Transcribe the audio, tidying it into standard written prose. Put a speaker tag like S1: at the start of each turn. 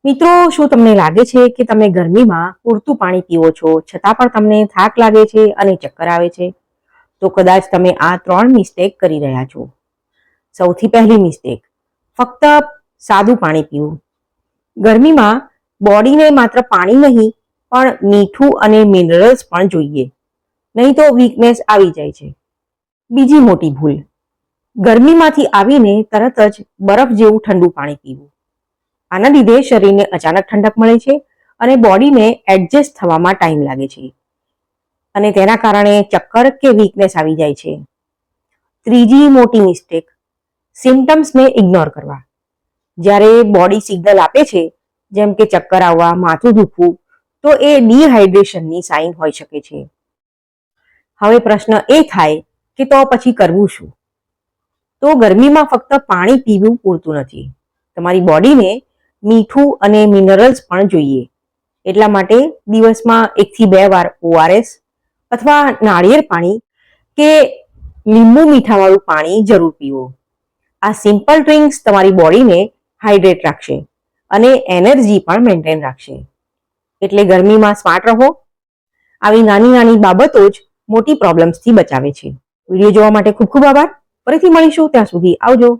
S1: મિત્રો, શું તમને લાગે છે કે તમે ગરમીમાં પૂરતું પાણી પીવો છો છતાં પણ તમને થાક લાગે છે અને ચક્કર આવે છે? તો કદાચ તમે આ 3 મિસ્ટેક કરી રહ્યા છો. સૌથી પહેલી મિસ્ટેક, ફક્ત સાદું પાણી પીવું. ગરમીમાં બોડીને માત્ર પાણી નહીં પણ મીઠું અને મિનરલ્સ પણ જોઈએ, નહીં તો વીકનેસ આવી જાય છે. બીજી મોટી ભૂલ, ગરમીમાંથી આવીને તરત જ બરફ જેવું ઠંડુ પાણી પીવું. આના લીધે શરીરને અચાનક ઠંડક મળે છે અને બોડીને એડજસ્ટ થવામાં ટાઈમ લાગે છે અને તેના કારણે ચક્કર કે વીકનેસ આવી જાય છે. ત્રીજી મોટી મિસ્ટેક, સિમ્ટમ્સને ઇગ્નોર કરવા. જ્યારે બોડી સિગ્નલ આપે છે, જેમ કે ચક્કર આવવા, માથું દુખવું, તો એ ડિહાઇડ્રેશનની સાઇન હોઈ શકે છે. હવે પ્રશ્ન એ થાય કે તો પછી કરવું શું? તો ગરમીમાં ફક્ત પાણી પીવું પૂરતું નથી. તમારી બોડીને મીઠું અને મિનરલ્સ પણ જોઈએ. એટલા માટે દિવસમાં 1 થી 2 વાર ORS અથવા નાળિયેર પાણી કે લીંબુ મીઠાવાળું પાણી જરૂર પીવો. આ સિમ્પલ ડ્રિંક્સ તમારી બોડીને હાઇડ્રેટ રાખશે અને એનર્જી પણ મેન્ટેન રાખશે. એટલે ગરમીમાં સ્માર્ટ રહો. આવી નાની નાની બાબતો જ મોટી પ્રોબ્લેમ્સથી બચાવે છે. વિડીયો જોવા માટે ખૂબ ખૂબ આભાર. ફરીથી મળીશું, ત્યાં સુધી આવજો.